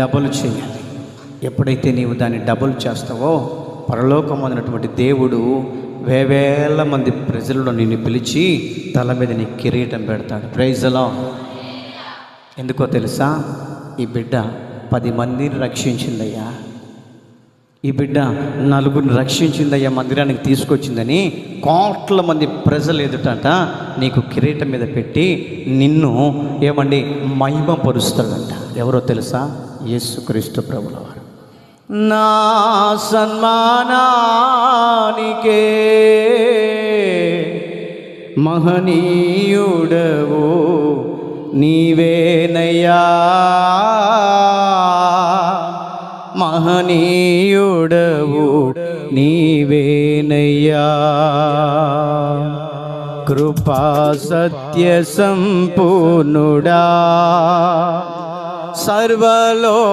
Double చేయాలి. ఎప్పుడైతే నీవు దాన్ని డబుల్ చేస్తావో పరలోకమైనటువంటి దేవుడు వేవేల మంది ప్రజలను నిన్ను పిలిచి తల మీద నీ కిరీటం పెడతాడు. Praise the Lord. ఎందుకో తెలుసా? ఈ బిడ్డ 10 మందిని రక్షించిందయ్యా, ఈ బిడ్డ 4 రక్షించిందయ్యా, మందిరానికి తీసుకొచ్చిందని కోట్ల మంది ప్రజలు ఎదుటంట నీకు కిరీటం మీద పెట్టి నిన్ను ఏమండి మహిమపరుస్తాడంట. ఎవరో తెలుసా? యేసుక్రీస్తు ప్రభుల వారు. నా సన్మానానికే మహనీయుడవు నీవేనయ్యా, మహనీయుడవు నీవేనయ్యా. కృపా సత్య సంపూర్ణుడా, సర్వలో